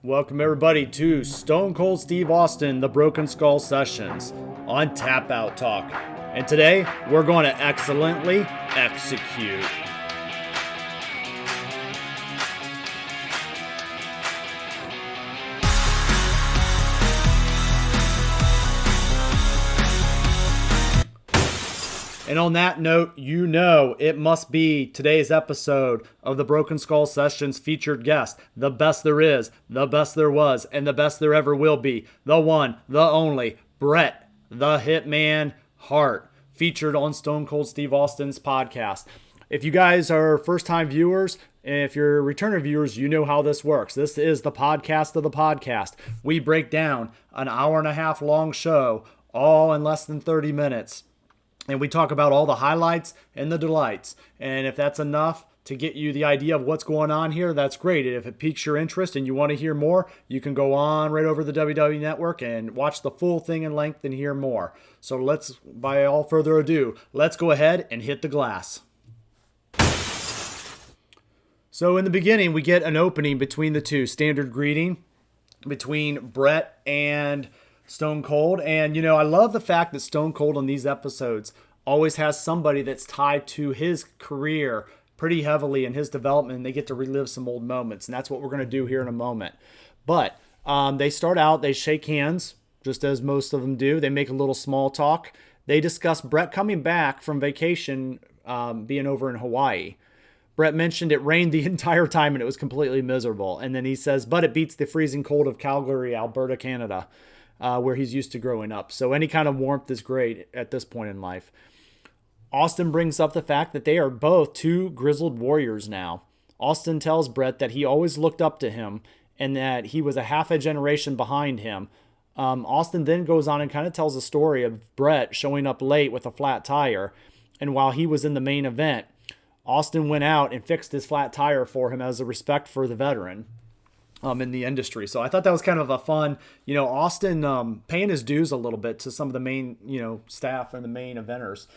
Welcome everybody to Stone Cold Steve Austin, the Broken Skull Sessions on Tap Out Talk. And today, we're going to excellently execute. And on that note, you know it must be today's episode of the Broken Skull Sessions featured guest, the best there is, the best there was, and the best there ever will be, the one, the only, BRET, the HItman Hart, featured on Stone Cold Steve Austin's podcast. If you guys are first-time viewers, and if you're returning viewers, you know how this works. This is the podcast of the podcast. We break down an hour-and-a-half long show, all in less than 30 minutes. And we talk about all the highlights and the delights. And if that's enough to get you the idea of what's going on here, that's great. And if it piques your interest and you want to hear more, you can go on right over the WWE Network and watch the full thing in length and hear more. So by all further ado, let's go ahead and hit the glass. So in the beginning, we get an opening between the two, standard greeting between BRET and Stone Cold. And, I love the fact that Stone Cold on these episodes always has somebody that's tied to his career pretty heavily in his development, and they get to relive some old moments. And that's what we're going to do here in a moment. But they start out, they shake hands, just as most of them do. They make a little small talk. They discuss BRET coming back from vacation, being over in Hawaii. BRET mentioned it rained the entire time and it was completely miserable. And then he says, but it beats the freezing cold of Calgary, Alberta, Canada. Where he's used to growing up. So any kind of warmth is great at this point in life. Austin brings up the fact that they are both two grizzled warriors now. Austin tells BRET that he always looked up to him and that he was a half a generation behind him. Austin then goes on and kind of tells a story of BRET showing up late with a flat tire. And while he was in the main event, Austin went out and fixed his flat tire for him as a respect for the veteran. In the industry. So I thought that was kind of a fun, Austin paying his dues a little bit to some of the main, staff and the main eventers,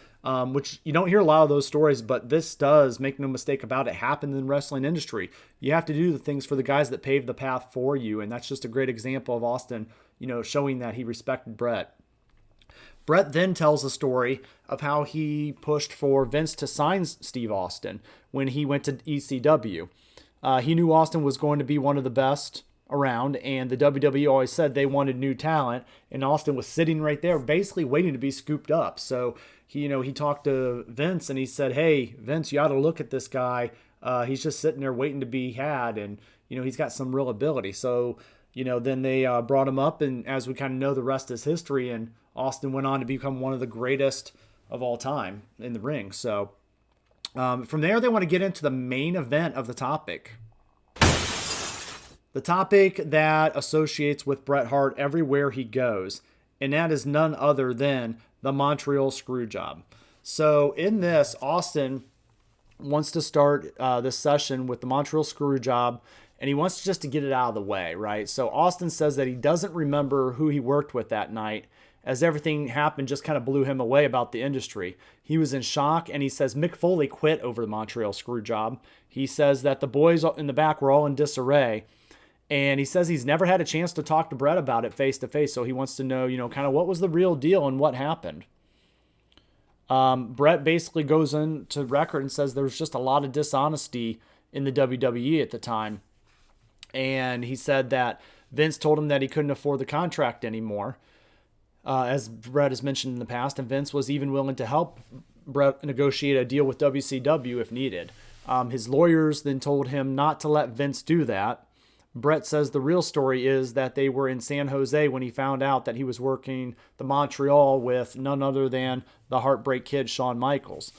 which you don't hear a lot of those stories, but this does, make no mistake about it, happen in the wrestling industry. You have to do the things for the guys that paved the path for you. And that's just a great example of Austin, showing that he respected BRET. BRET then tells a story of how he pushed for Vince to sign Steve Austin when he went to ECW. He knew Austin was going to be one of the best around, and the WWE always said they wanted new talent, and Austin was sitting right there basically waiting to be scooped up. So he talked to Vince, and he said, hey, Vince, you ought to look at this guy. He's just sitting there waiting to be had, and, he's got some real ability. So, then they brought him up, and as we kind of know, the rest is history, and Austin went on to become one of the greatest of all time in the ring. So from there, they want to get into the main event of the topic. The topic that associates with Bret Hart everywhere he goes, and that is none other than the Montreal Screwjob. So in this, Austin wants to start this session with the Montreal Screwjob, and he wants just to get it out of the way, right? So Austin says that he doesn't remember who he worked with that night, as everything happened just kind of blew him away about the industry. He was in shock, and he says Mick Foley quit over the Montreal Screwjob. He says that the boys in the back were all in disarray, and he says he's never had a chance to talk to BRET about it face-to-face, so he wants to know, kind of what was the real deal and what happened. BRET basically goes into record and says there was just a lot of dishonesty in the WWE at the time, and he said that Vince told him that he couldn't afford the contract anymore, as BRET has mentioned in the past, and Vince was even willing to help BRET negotiate a deal with WCW if needed. His lawyers then told him not to let Vince do that. BRET says the real story is that they were in San Jose when he found out that he was working the Montreal with none other than the Heartbreak Kid, Shawn Michaels.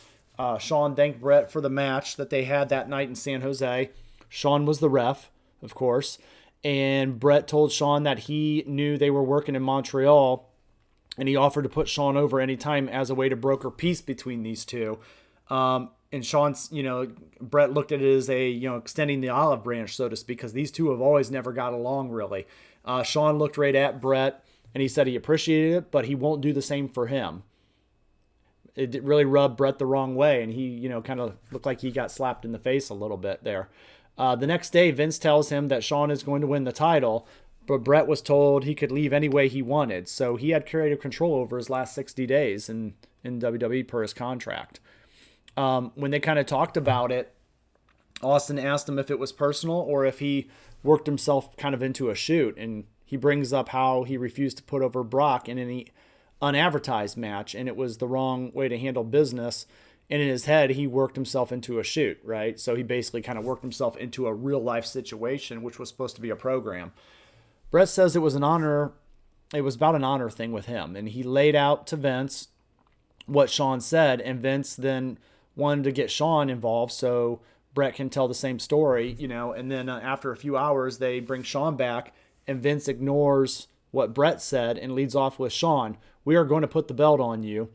Shawn thanked BRET for the match that they had that night in San Jose. Shawn was the ref, of course, and BRET told Shawn that he knew they were working in Montreal, and he offered to put Shawn over anytime as a way to broker peace between these two. And Shawn's, BRET looked at it as extending the olive branch, so to speak, because these two have always never got along, really. Shawn looked right at BRET, and he said he appreciated it, but he won't do the same for him. It really rubbed BRET the wrong way, and he, kind of looked like he got slapped in the face a little bit there. The next day, Vince tells him that Shawn is going to win the title, but Bret was told he could leave any way he wanted. So he had creative control over his last 60 days in WWE per his contract. When they kind of talked about it, Austin asked him if it was personal or if he worked himself kind of into a shoot. And he brings up how he refused to put over Brock in any unadvertised match, and it was the wrong way to handle business. And in his head, he worked himself into a shoot, right? So he basically kind of worked himself into a real life situation, which was supposed to be a program. Bret says it was an honor. It was about an honor thing with him. And he laid out to Vince what Shawn said. And Vince then wanted to get Shawn involved so Bret can tell the same story, And then after a few hours, they bring Shawn back, and Vince ignores what Bret said and leads off with, Shawn, we are going to put the belt on you.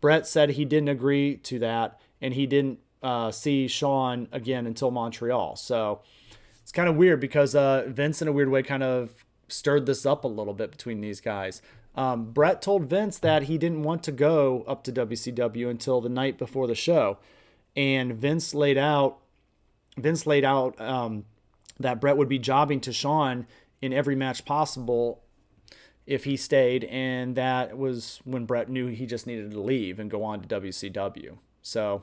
Bret said he didn't agree to that, and he didn't see Shawn again until Montreal. So it's kind of weird because Vince, in a weird way, kind of stirred this up a little bit between these guys. Bret told Vince that he didn't want to go up to WCW until the night before the show, and Vince laid out that Bret would be jobbing to Shawn in every match possible if he stayed, and that was when Bret knew he just needed to leave and go on to WCW. So,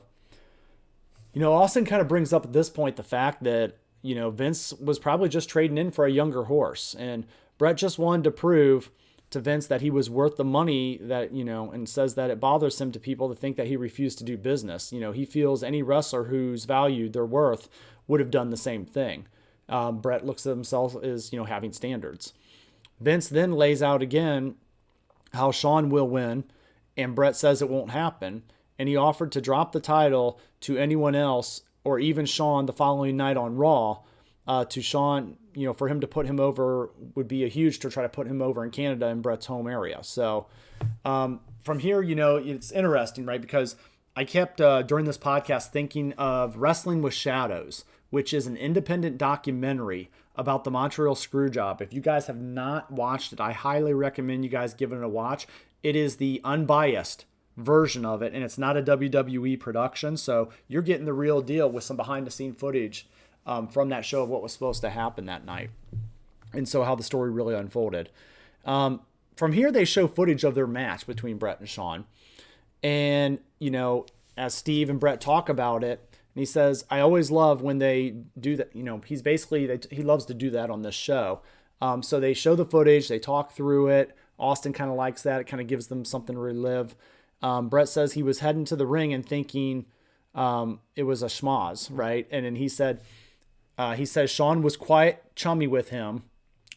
Austin kind of brings up at this point the fact that, Vince was probably just trading in for a younger horse, and Bret just wanted to prove to Vince that he was worth the money that, and says that it bothers him to people to think that he refused to do business. He feels any wrestler who's valued their worth would have done the same thing. Bret looks at himself as, having standards. Vince then lays out again how Shawn will win, and Bret says it won't happen, and he offered to drop the title to anyone else or even Shawn the following night on Raw. To Shawn, for him to put him over would be a huge to try to put him over in Canada in Bret's home area. So from here, it's interesting, right? Because I kept during this podcast thinking of Wrestling with Shadows, which is an independent documentary about the Montreal Screwjob. If you guys have not watched it, I highly recommend you guys give it a watch. It is the unbiased version of it, and it's not a WWE production, so you're getting the real deal with some behind-the-scene footage from that show of what was supposed to happen that night, and so how the story really unfolded. From here, they show footage of their match between Bret and Shawn, and, as Steve and Bret talk about it, and he says, I always love when they do that. He's basically, he loves to do that on this show. So they show the footage, they talk through it. Austin kind of likes that. It kind of gives them something to relive. Bret says he was heading to the ring and thinking it was a schmoz, right? And then he says Shawn was quite chummy with him,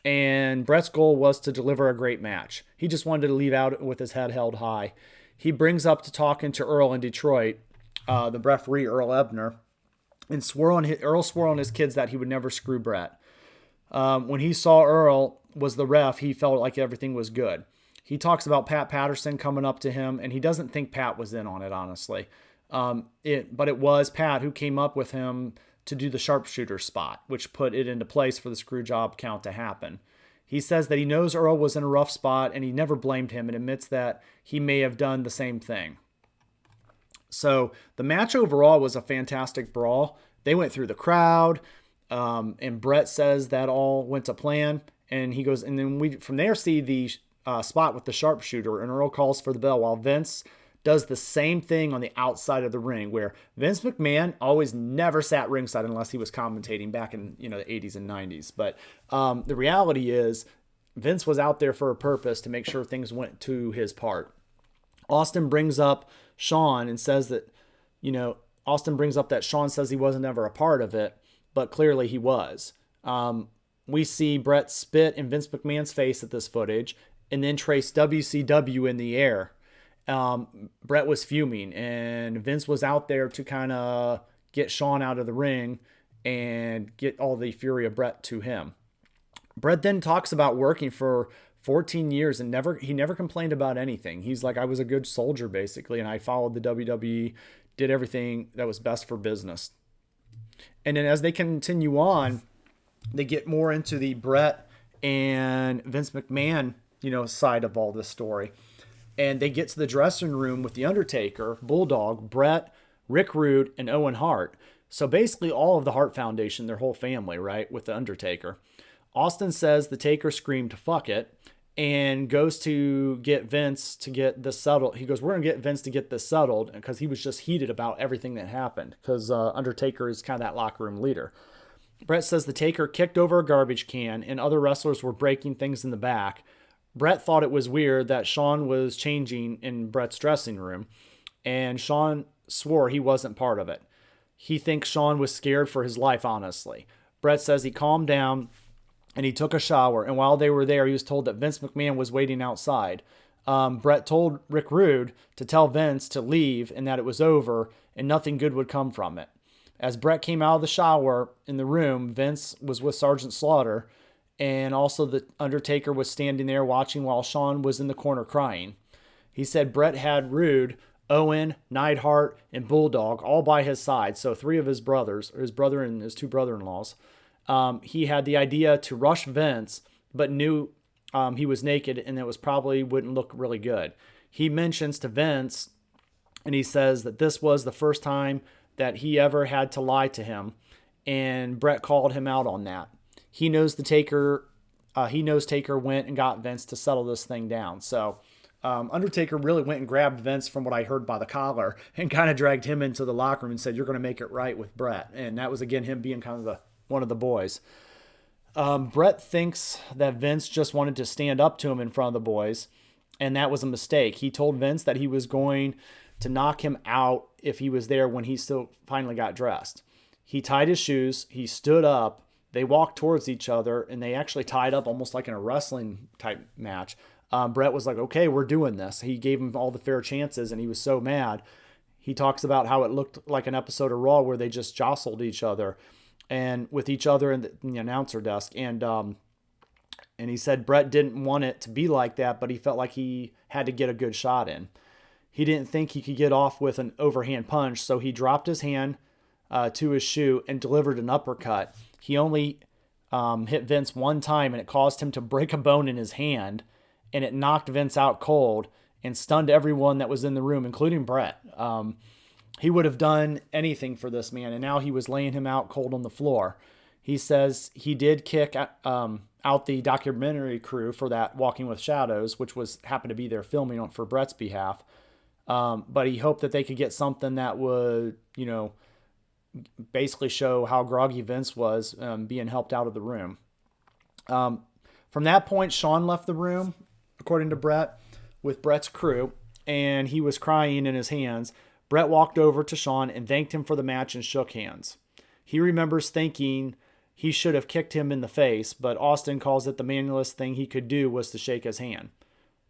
and Bret's goal was to deliver a great match. He just wanted to leave out with his head held high. He brings up to talking to Earl in Detroit, the referee, Earl Ebner, and Earl swore on his kids that he would never screw Bret. When he saw Earl was the ref, he felt like everything was good. He talks about Pat Patterson coming up to him, and he doesn't think Pat was in on it, honestly. But it was Pat who came up with him to do the sharpshooter spot, which put it into place for the screw job count to happen. He says that he knows Earl was in a rough spot, and he never blamed him and admits that he may have done the same thing. So the match overall was a fantastic brawl. They went through the crowd, and Bret says that all went to plan. And he goes, and then we from there see the spot with the sharpshooter, and Earl calls for the bell while Vince does the same thing on the outside of the ring, where Vince McMahon always never sat ringside unless he was commentating back in the 80s and 90s. But the reality is Vince was out there for a purpose to make sure things went to his part. Austin brings up Shawn and says that, Shawn says he wasn't ever a part of it, but clearly he was. We see Bret spit in Vince McMahon's face at this footage and then trace WCW in the air. Bret was fuming, and Vince was out there to kind of get Shawn out of the ring and get all the fury of Bret to him. Bret then talks about working for 14 years and he never complained about anything. He's like, I was a good soldier, basically, and I followed the WWE, did everything that was best for business. And then as they continue on, they get more into the Bret and Vince McMahon, side of all this story. And they get to the dressing room with The Undertaker, Bulldog, Bret, Rick Rude, and Owen Hart. So basically all of the Hart Foundation, their whole family, right, with the Undertaker. Austin says the Taker screamed, "Fuck it," and goes to get Vince to get this settled. He goes, "We're going to get Vince to get this settled," because he was just heated about everything that happened, because Undertaker is kind of that locker room leader. Bret says the Taker kicked over a garbage can and other wrestlers were breaking things in the back. Bret thought it was weird that Shawn was changing in Bret's dressing room, and Shawn swore he wasn't part of it. He thinks Shawn was scared for his life, honestly. Bret says he calmed down and he took a shower, and while they were there, he was told that Vince McMahon was waiting outside. Bret told Rick Rude to tell Vince to leave and that it was over and nothing good would come from it. As Bret came out of the shower in the room, Vince was with Sergeant Slaughter, and also the Undertaker was standing there watching while Shawn was in the corner crying. He said Bret had Rude, Owen, Neidhart, and Bulldog all by his side, so three of his brothers, or his brother and his two brother-in-laws. He had the idea to rush Vince, but knew he was naked and it was probably wouldn't look really good. He mentions to Vince, and he says that this was the first time that he ever had to lie to him, and Bret called him out on that. He knows Taker went and got Vince to settle this thing down. So Undertaker really went and grabbed Vince, from what I heard, by the collar and kind of dragged him into the locker room and said, "You're going to make it right with Bret." And that was, again, him being kind of one of the boys. Bret thinks that Vince just wanted to stand up to him in front of the boys, and that was a mistake. He told Vince that he was going to knock him out if he was there when he still finally got dressed. He tied his shoes, he stood up, they walked towards each other, and they actually tied up almost like in a wrestling type match. Bret was like, "Okay, we're doing this." He gave him all the fair chances, and he was so mad. He talks about how it looked like an episode of Raw where they just jostled each other and with each other in the announcer desk. And he said Bret didn't want it to be like that, but he felt like he had to get a good shot in. He didn't think he could get off with an overhand punch, so he dropped his hand to his shoe and delivered an uppercut. He only hit Vince one time, and it caused him to break a bone in his hand, and it knocked Vince out cold and stunned everyone that was in the room, including Bret. He would have done anything for this man, and now he was laying him out cold on the floor. He says he did kick out the documentary crew for that Walking with Shadows, which happened to be there filming for Bret's behalf. But he hoped that they could get something that would, basically show how groggy Vince was being helped out of the room. From that point, Shawn left the room, according to Bret, with Bret's crew, and he was crying in his hands. Bret walked over to Shawn and thanked him for the match and shook hands. He remembers thinking he should have kicked him in the face, but Austin calls it the manliest thing he could do was to shake his hand.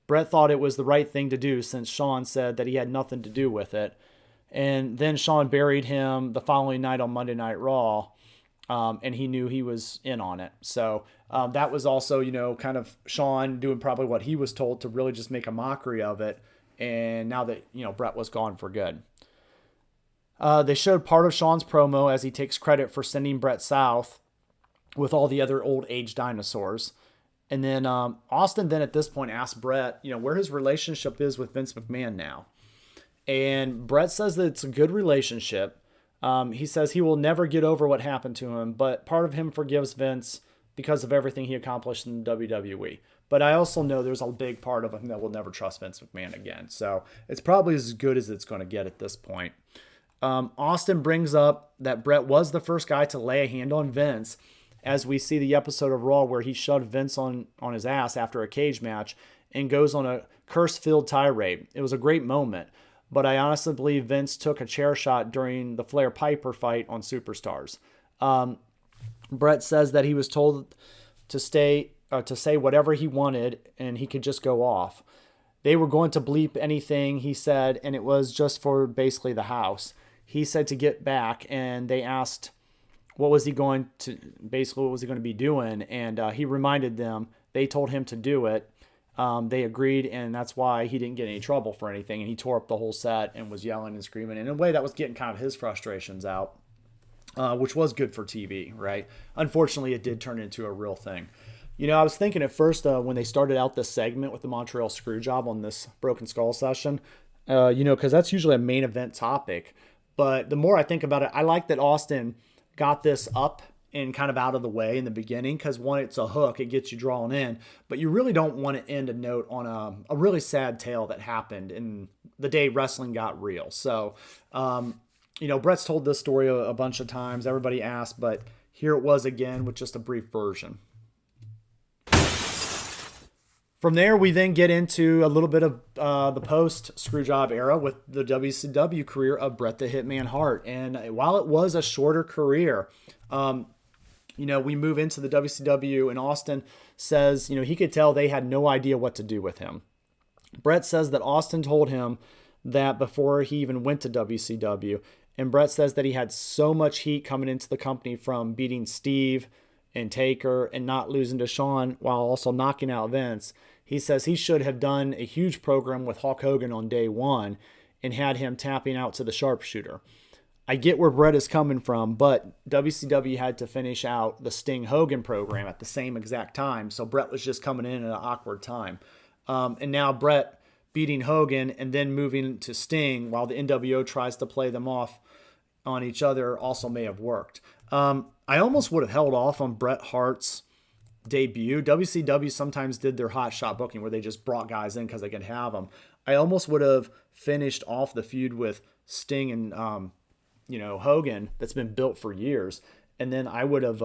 Bret thought it was the right thing to do since Shawn said that he had nothing to do with it. And then Shawn buried him the following night on Monday Night Raw, and he knew he was in on it. So that was also, kind of Shawn doing probably what he was told to really just make a mockery of it. And now that, Bret was gone for good. They showed part of Shawn's promo as he takes credit for sending Bret south with all the other old age dinosaurs. And then Austin then at this point asked Bret, where his relationship is with Vince McMahon now. And Bret says that it's a good relationship. He says he will never get over what happened to him, but part of him forgives Vince because of everything he accomplished in the WWE. But I also know there's a big part of him that will never trust Vince McMahon again. So it's probably as good as it's going to get at this point. Austin brings up that Bret was the first guy to lay a hand on Vince, as we see the episode of Raw where he shoved Vince on his ass after a cage match and goes on a curse-filled tirade. It was a great moment, but I honestly believe Vince took a chair shot during the Flair-Piper fight on Superstars. Bret says that he was told to say whatever he wanted and he could just go off. They were going to bleep anything he said, and it was just for basically the house. He said to get back, and they asked what was he going to be doing, and he reminded them. They told him to do it. They agreed, and that's why he didn't get any trouble for anything, and he tore up the whole set and was yelling and screaming. And in a way, that was getting kind of his frustrations out, which was good for TV, right? Unfortunately, it did turn into a real thing. I was thinking at first when they started out this segment with the Montreal Screwjob on this Broken Skull session, because that's usually a main event topic. But the more I think about it, I like that Austin got this up and kind of out of the way in the beginning, because one, it's a hook, it gets you drawn in, but you really don't want to end a note on a really sad tale that happened in the day wrestling got real. So, Brett's told this story a bunch of times. Everybody asked, but here it was again with just a brief version. From there, we then get into a little bit of the post-Screwjob era with the WCW career of Bret the Hitman Hart. And while it was a shorter career, we move into the WCW, and Austin says, he could tell they had no idea what to do with him. Bret says that Austin told him that before he even went to WCW. And Bret says that he had so much heat coming into the company from beating Steve and Taker and not losing to Shawn while also knocking out Vince. He says he should have done a huge program with Hulk Hogan on day one and had him tapping out to the sharpshooter. I get where Bret is coming from, but WCW had to finish out the Sting Hogan program at the same exact time, so Bret was just coming in at an awkward time. And now Bret beating Hogan and then moving to Sting while the NWO tries to play them off on each other also may have worked. I almost would have held off on Bret Hart's debut. WCW sometimes did their hot shot booking where they just brought guys in because they could have them. I almost would have finished off the feud with Sting and Hogan that's been built for years, and then I would have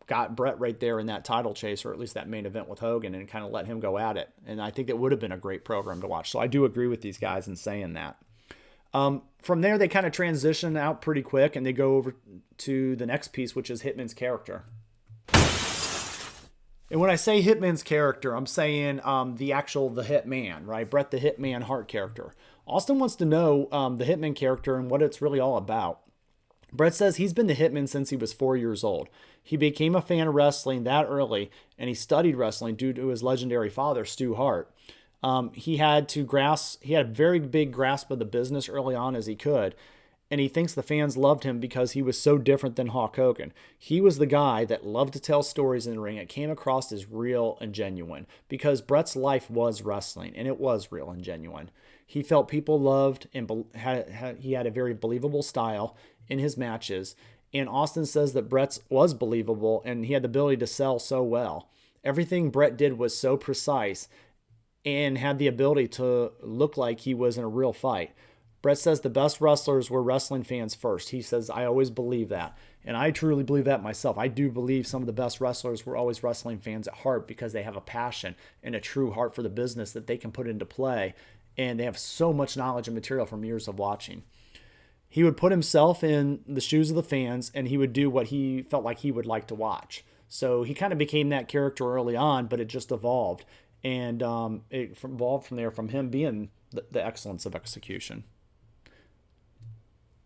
got Bret right there in that title chase, or at least that main event with Hogan, and kind of let him go at it. And I think that would have been a great program to watch. So I do agree with these guys in saying that. From there, they kind of transition out pretty quick, and they go over to the next piece, which is Hitman's character. And when I say Hitman's character, I'm saying the Hitman, right? Bret the Hitman Hart character. Austin wants to know the Hitman character and what it's really all about. Bret says he's been the Hitman since he was 4 years old. He became a fan of wrestling that early, and he studied wrestling due to his legendary father, Stu Hart. He had a very big grasp of the business early on as he could, and he thinks the fans loved him because he was so different than Hulk Hogan. He was the guy that loved to tell stories in the ring. It came across as real and genuine because Bret's life was wrestling, and it was real and genuine. He felt people loved and he had a very believable style in his matches, and Austin says that Bret's was believable and he had the ability to sell so well. Everything Bret did was so precise and had the ability to look like he was in a real fight. Bret says the best wrestlers were wrestling fans first. He says, I always believe that. And I truly believe that myself. I do believe some of the best wrestlers were always wrestling fans at heart because they have a passion and a true heart for the business that they can put into play. And they have so much knowledge and material from years of watching. He would put himself in the shoes of the fans, and he would do what he felt like he would like to watch. So he kind of became that character early on, but it just evolved. And it evolved from there, from him being the excellence of execution.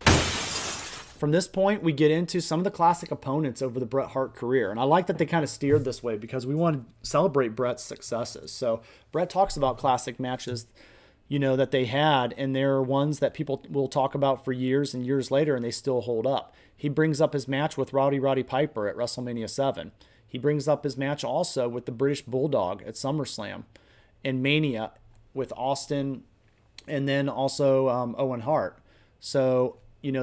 From this point, we get into some of the classic opponents over the Bret Hart career. And I like that they kind of steered this way because we want to celebrate Bret's successes. So Bret talks about classic matches, that they had, and there are ones that people will talk about for years and years later, and they still hold up. He brings up his match with Roddy Piper at WrestleMania 7. He brings up his match also with the British Bulldog at SummerSlam and Mania with Austin, and then also Owen Hart. So,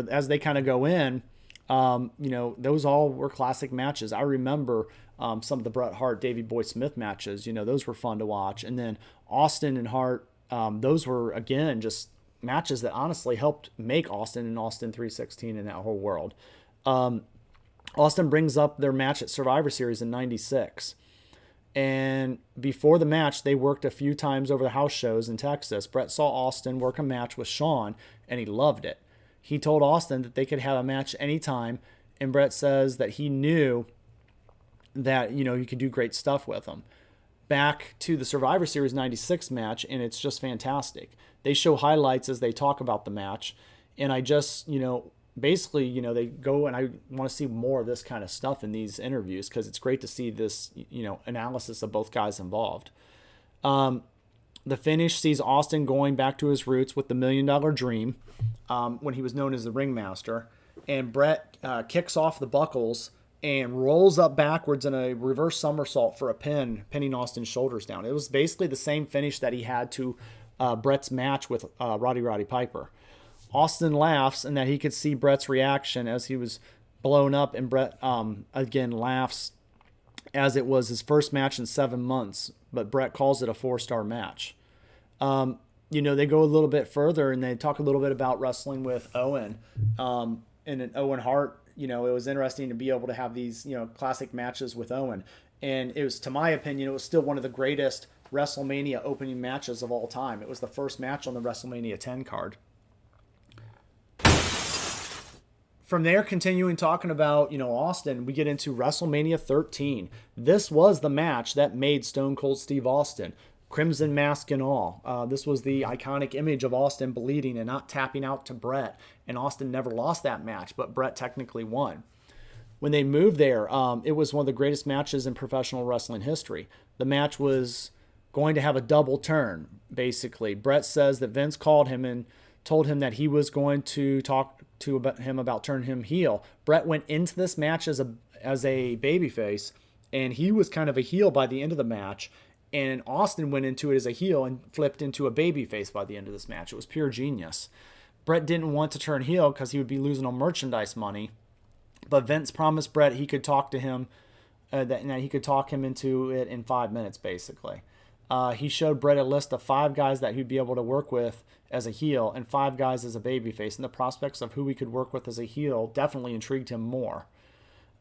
as they kind of go in, those all were classic matches. I remember some of the Bret Hart, Davey Boy Smith matches. Those were fun to watch. And then Austin and Hart, those were, again, just matches that honestly helped make Austin and Austin 316 in that whole world. Austin brings up their match at Survivor Series in 96. And before the match, they worked a few times over the house shows in Texas. Bret saw Austin work a match with Shawn, and he loved it. He told Austin that they could have a match anytime, and Bret says that he knew that, he could do great stuff with him. Back to the Survivor Series 96 match, and it's just fantastic. They show highlights as they talk about the match, and I just, basically, they go, and I want to see more of this kind of stuff in these interviews because it's great to see this, analysis of both guys involved. The finish sees Austin going back to his roots with the $1 Million Dream when he was known as the Ringmaster, and Bret kicks off the buckles and rolls up backwards in a reverse somersault for a pin, pinning Austin's shoulders down. It was basically the same finish that he had to Bret's match with Roddy Piper. Austin laughs and that he could see Bret's reaction as he was blown up, and Bret again laughs as it was his first match in 7 months, but Bret calls it a 4-star match. They go a little bit further and they talk a little bit about wrestling with Owen and an Owen Hart. It was interesting to be able to have these, classic matches with Owen. And it was, to my opinion, it was still one of the greatest WrestleMania opening matches of all time. It was the first match on the WrestleMania 10 card. From there, continuing talking about, Austin, we get into WrestleMania 13. This was the match that made Stone Cold Steve Austin, crimson mask and all. This was the iconic image of Austin bleeding and not tapping out to Bret. And Austin never lost that match, but Bret technically won. When they moved there, it was one of the greatest matches in professional wrestling history. The match was going to have a double turn, basically. Bret says that Vince called him and told him that he was going to talk to him about turning him heel. Bret went into this match as a babyface, and he was kind of a heel by the end of the match. And Austin went into it as a heel and flipped into a babyface by the end of this match. It was pure genius. Bret didn't want to turn heel because he would be losing on merchandise money, but Vince promised Bret he could talk to him, that he could talk him into it in 5 minutes, basically. He showed Bret a list of 5 guys that he'd be able to work with as a heel and 5 guys as a babyface, and the prospects of who he could work with as a heel definitely intrigued him more.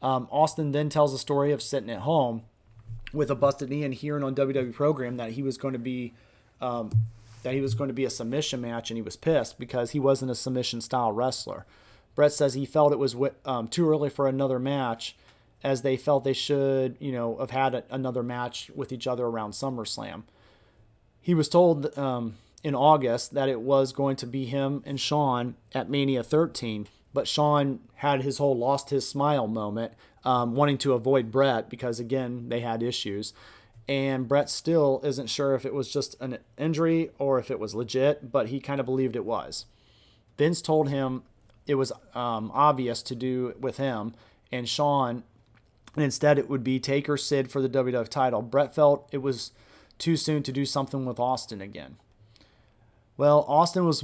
Austin then tells a story of sitting at home with a busted knee and hearing on WWE program that he was going to be a submission match, and he was pissed because he wasn't a submission style wrestler. Bret says he felt it was too early for another match, as they felt they should, have had another match with each other around SummerSlam. He was told in August that it was going to be him and Shawn at Mania 13, but Shawn had his whole lost his smile moment, wanting to avoid Bret because, again, they had issues. And Bret still isn't sure if it was just an injury or if it was legit, but he kind of believed it was. Vince told him it was obvious to do with him and Shawn, and instead it would be Taker Sid for the WWF title. Bret felt it was too soon to do something with Austin again. Well, Austin is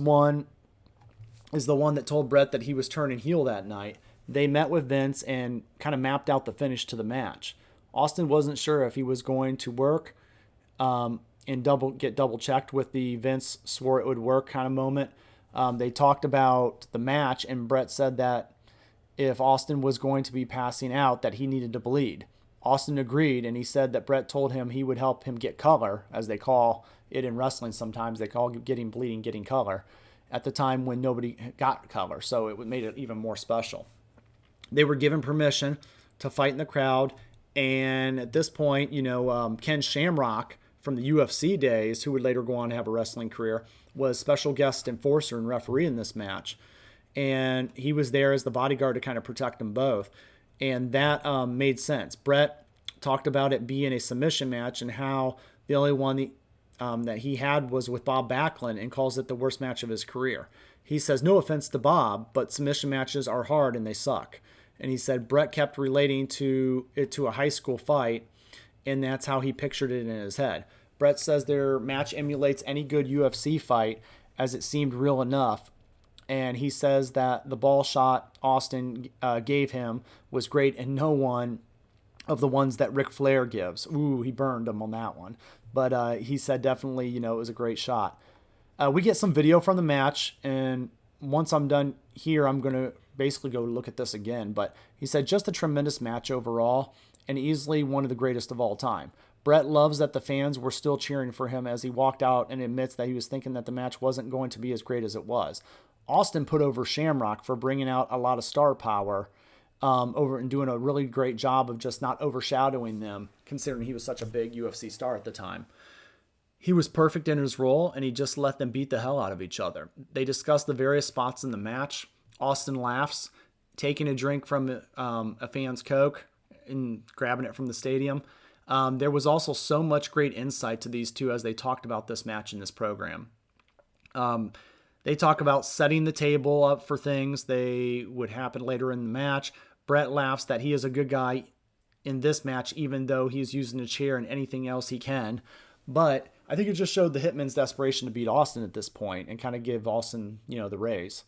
the one that told Bret that he was turning heel that night. They met with Vince and kind of mapped out the finish to the match. Austin wasn't sure if he was going to work and get double checked with the Vince swore it would work kind of moment. They talked about the match, and Bret said that if Austin was going to be passing out, that he needed to bleed. Austin agreed, and he said that Bret told him he would help him get color, as they call it in wrestling sometimes. They call getting bleeding getting color, at the time when nobody got color, so it made it even more special. They were given permission to fight in the crowd, and at this point, Ken Shamrock from the UFC days, who would later go on to have a wrestling career, was special guest enforcer and referee in this match. And he was there as the bodyguard to kind of protect them both. And that made sense. Bret talked about it being a submission match and how the only one that he had was with Bob Backlund, and calls it the worst match of his career. He says, no offense to Bob, but submission matches are hard and they suck. And he said Bret kept relating to it to a high school fight, and that's how he pictured it in his head. Bret says their match emulates any good UFC fight, as it seemed real enough. And he says that the ball shot Austin gave him was great, and no one of the ones that Ric Flair gives. Ooh, he burned him on that one. But he said definitely, it was a great shot. We get some video from the match, and once I'm done here, I'm going to basically go look at this again. But he said just a tremendous match overall, and easily one of the greatest of all time. Bret loves that the fans were still cheering for him as he walked out and admits that he was thinking that the match wasn't going to be as great as it was. Austin put over Shamrock for bringing out a lot of star power over and doing a really great job of just not overshadowing them, considering he was such a big UFC star at the time. He was perfect in his role, and he just let them beat the hell out of each other. They discussed the various spots in the match. Austin laughs, taking a drink from a fan's Coke and grabbing it from the stadium. There was also so much great insight to these two as they talked about this match in this program. They talk about setting the table up for things they would happen later in the match. Bret laughs that he is a good guy in this match, even though he's using a chair and anything else he can. But I think it just showed the Hitman's desperation to beat Austin at this point and kind of give Austin, the raise.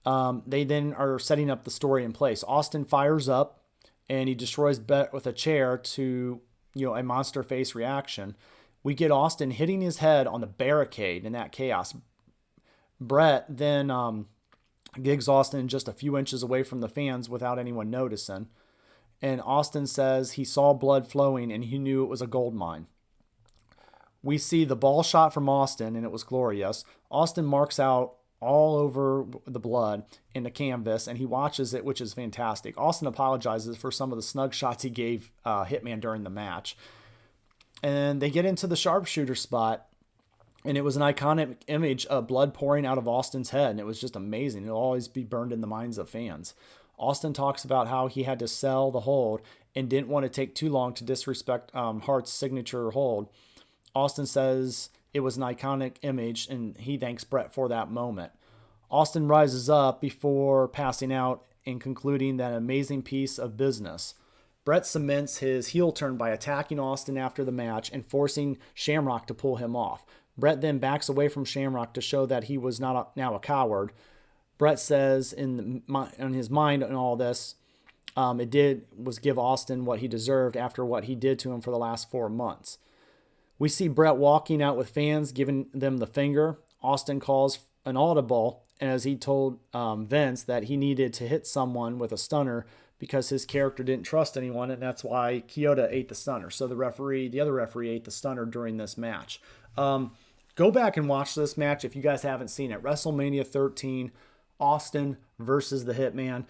They then are setting up the story in place. Austin fires up and he destroys BRET with a chair to, a monster face reaction. We get Austin hitting his head on the barricade in that chaos. BRET then gigs Austin just a few inches away from the fans without anyone noticing. And Austin says he saw blood flowing and he knew it was a gold mine. We see the ball shot from Austin and it was glorious. Austin marks out all over the blood in the canvas and he watches it, which is fantastic. Austin apologizes for some of the snug shots he gave Hitman during the match. And they get into the sharpshooter spot and it was an iconic image of blood pouring out of Austin's head. And it was just amazing. It'll always be burned in the minds of fans. Austin talks about how he had to sell the hold and didn't want to take too long to disrespect Hart's signature hold. Austin says it was an iconic image, and he thanks BRET for that moment. Austin rises up before passing out and concluding that amazing piece of business. BRET cements his heel turn by attacking Austin after the match and forcing Shamrock to pull him off. BRET then backs away from Shamrock to show that he was not now a coward. BRET says in his mind in all this, it was give Austin what he deserved after what he did to him for the last 4 months. We see BRET walking out with fans, giving them the finger. Austin calls an audible as he told Vince that he needed to hit someone with a stunner because his character didn't trust anyone, and that's why Kyoto ate the stunner. So the other referee ate the stunner during this match. Go back and watch this match if you guys haven't seen it. WrestleMania 13, Austin versus the Hitman.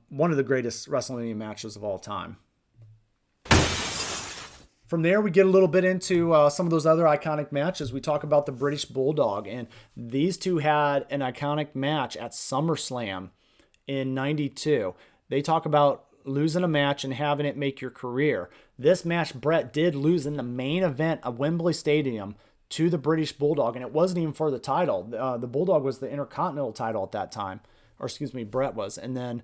One of the greatest WrestleMania matches of all time. From there, we get a little bit into some of those other iconic matches. We talk about the British Bulldog, and these two had an iconic match at SummerSlam in '92. They talk about losing a match and having it make your career. This match, BRET did lose in the main event of Wembley Stadium to the British Bulldog, and it wasn't even for the title. The Bulldog was the Intercontinental title at that time, or excuse me, BRET was. And then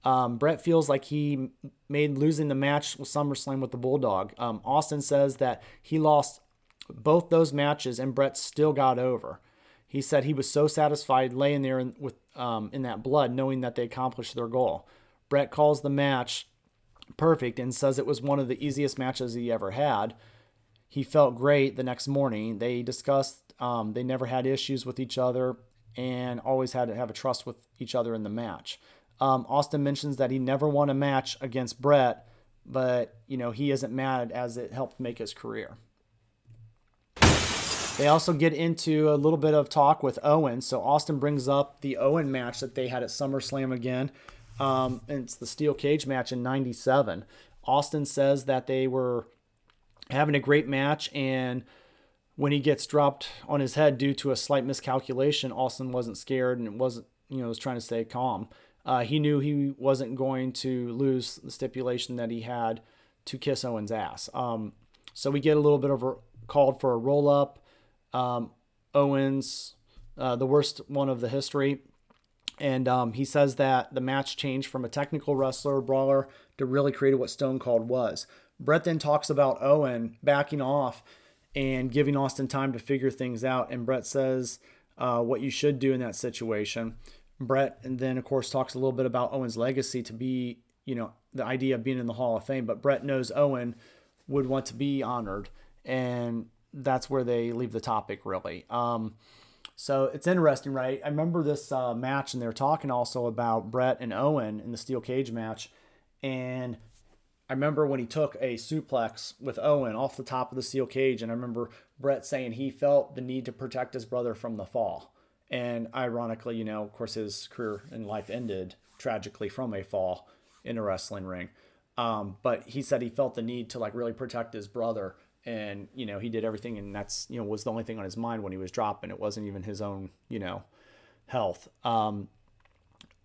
BRET feels like he made losing the match with SummerSlam with the Bulldog. Austin says that he lost both those matches and BRET still got over. He said he was so satisfied laying there in that blood, knowing that they accomplished their goal. BRET calls the match perfect and says it was one of the easiest matches he ever had. He felt great the next morning. They discussed they never had issues with each other and always had to have a trust with each other in the match. Austin mentions that he never won a match against BRET, but he isn't mad as it helped make his career. They also get into a little bit of talk with Owen. So Austin brings up the Owen match that they had at SummerSlam again. And it's the steel cage match in '97. Austin says that they were having a great match, and when he gets dropped on his head due to a slight miscalculation, Austin wasn't scared and was trying to stay calm. He knew he wasn't going to lose the stipulation that he had to kiss Owen's ass. So we get a little bit of called for a roll up. Owens, the worst one of the history. And he says that the match changed from a technical wrestler brawler to really create what Stone Cold was. BRET then talks about Owen backing off and giving Austin time to figure things out. And BRET says what you should do in that situation. BRET and then, of course, talks a little bit about Owen's legacy to be, the idea of being in the Hall of Fame. But BRET knows Owen would want to be honored. And that's where they leave the topic, really. So it's interesting, right? I remember this match, and they were talking also about BRET and Owen in the steel cage match. And I remember when he took a suplex with Owen off the top of the steel cage, and I remember BRET saying he felt the need to protect his brother from the fall. And ironically, of course, his career in life ended tragically from a fall in a wrestling ring. But he said he felt the need to really protect his brother. And, he did everything, and that's, was the only thing on his mind when he was dropping. It wasn't even his own, health.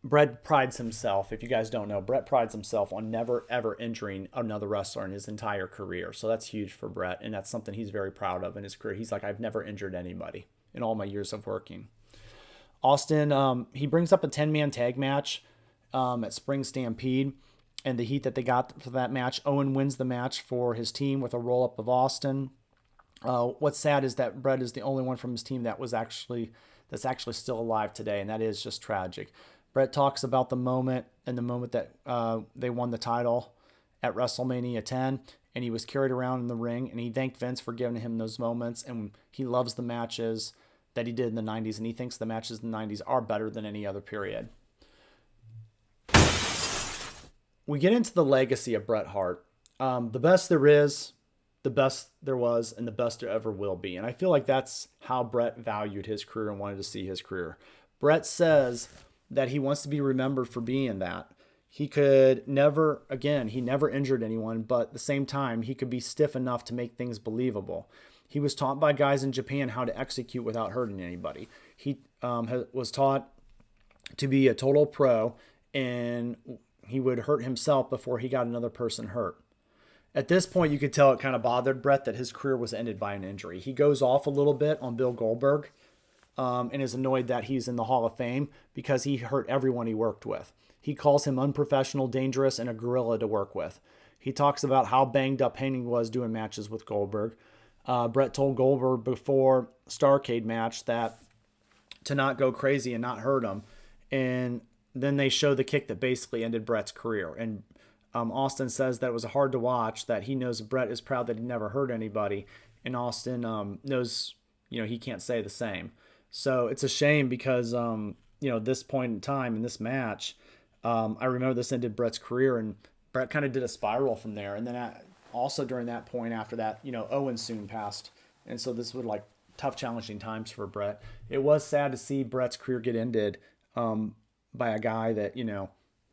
BRET prides himself, if you guys don't know, BRET prides himself on never, ever injuring another wrestler in his entire career. So that's huge for BRET, and that's something he's very proud of in his career. He's like, I've never injured anybody in all my years of working. Austin, he brings up a 10-man tag match at Spring Stampede. And the heat that they got for that match. Owen wins the match for his team with a roll-up of Austin. What's sad is that Bret is the only one from his team that's actually still alive today, and that is just tragic. Bret talks about the moment that they won the title at WrestleMania 10, and he was carried around in the ring, and he thanked Vince for giving him those moments, and he loves the matches that he did in the 90s, and he thinks the matches in the 90s are better than any other period. We get into the legacy of Bret Hart. The best there is, the best there was, and the best there ever will be. And I feel like that's how Bret valued his career and wanted to see his career. Bret says that he wants to be remembered for being that. He never injured anyone, but at the same time, he could be stiff enough to make things believable. He was taught by guys in Japan how to execute without hurting anybody. He was taught to be a total pro, and he would hurt himself before he got another person hurt. At this point, you could tell it kind of bothered Bret that his career was ended by an injury. He goes off a little bit on Bill Goldberg and is annoyed that he's in the Hall of Fame because he hurt everyone he worked with. He calls him unprofessional, dangerous, and a gorilla to work with. He talks about how banged up Hennig was doing matches with Goldberg. Bret told Goldberg before Starrcade match that to not go crazy and not hurt him. And then they show the kick that basically ended Bret's career. And Austin says that it was hard to watch, that he knows Bret is proud that he never hurt anybody. And Austin knows, he can't say the same. So it's a shame because, this point in time in this match, I remember this ended Bret's career, and Bret kind of did a spiral from there. And then also during that point after that, Owen soon passed. And so this was like tough, challenging times for Bret. It was sad to see Bret's career get ended by a guy that,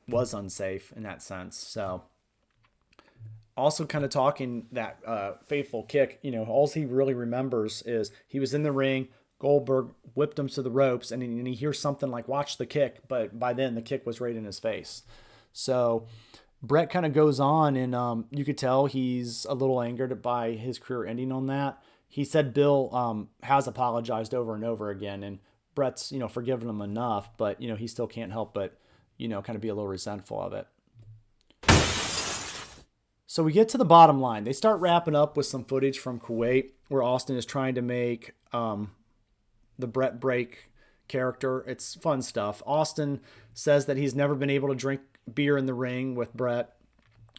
was unsafe in that sense. So also kind of talking that fateful kick, all he really remembers is he was in the ring, Goldberg whipped him to the ropes, and he hears something like, watch the kick, but by then the kick was right in his face. So Bret kind of goes on, and you could tell he's a little angered by his career ending on that. He said Bill has apologized over and over again, and Bret's, forgiven him enough, but, he still can't help but, kind of be a little resentful of it. So we get to the bottom line. They start wrapping up with some footage from Kuwait where Austin is trying to make the Bret break character. It's fun stuff. Austin says that he's never been able to drink beer in the ring with Bret.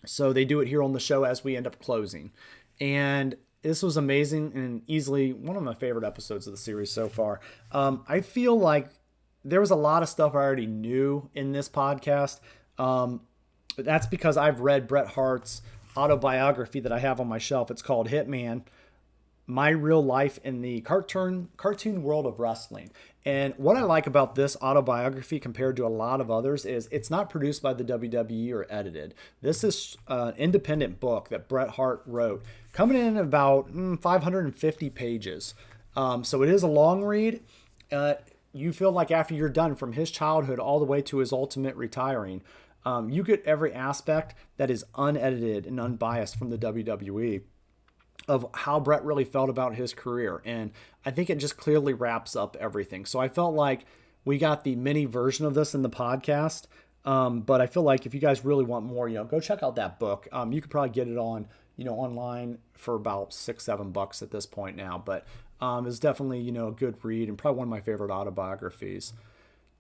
So they do it here on the show as we end up closing. And this was amazing and easily one of my favorite episodes of the series so far. I feel like there was a lot of stuff I already knew in this podcast. But that's because I've read Bret Hart's autobiography that I have on my shelf. It's called HItman, My Real Life in the Cartoon World of Wrestling. And what I like about this autobiography compared to a lot of others is it's not produced by the WWE or edited. This is an independent book that Bret Hart wrote, coming in about 550 pages. So it is a long read. You feel like after you're done, from his childhood all the way to his ultimate retiring, you get every aspect that is unedited and unbiased from the WWE of how Bret really felt about his career. And I think it just clearly wraps up everything. So I felt like we got the mini version of this in the podcast. But I feel like if you guys really want more, go check out that book. You could probably get it on, online for about $6-7 at this point now. But it's definitely, a good read and probably one of my favorite autobiographies.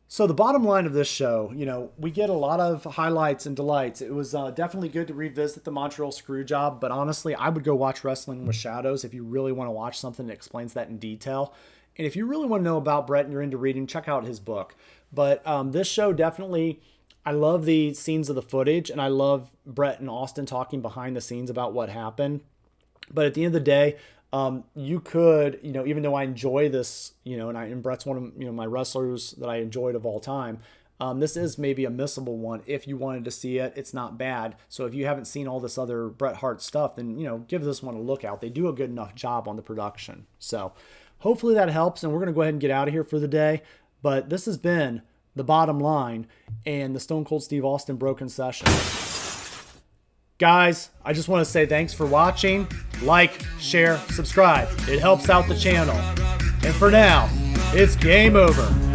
So the bottom line of this show, we get a lot of highlights and delights. It was definitely good to revisit the Montreal Screwjob, but honestly, I would go watch Wrestling with Shadows if you really want to watch something that explains that in detail. And if you really want to know about Bret and you're into reading, check out his book. But this show definitely, I love the scenes of the footage, and I love Bret and Austin talking behind the scenes about what happened. But at the end of the day, you could, even though I enjoy this, and Bret's one of, my wrestlers that I enjoyed of all time, this is maybe a missable one. If you wanted to see it, it's not bad. So if you haven't seen all this other Bret Hart stuff, then, give this one a look out. They do a good enough job on the production. So hopefully that helps. And we're going to go ahead and get out of here for the day. But this has been The Bottom Line and the Stone Cold Steve Austin Broken Session. Guys, I just want to say thanks for watching. Like, share, subscribe. It helps out the channel. And for now, it's game over.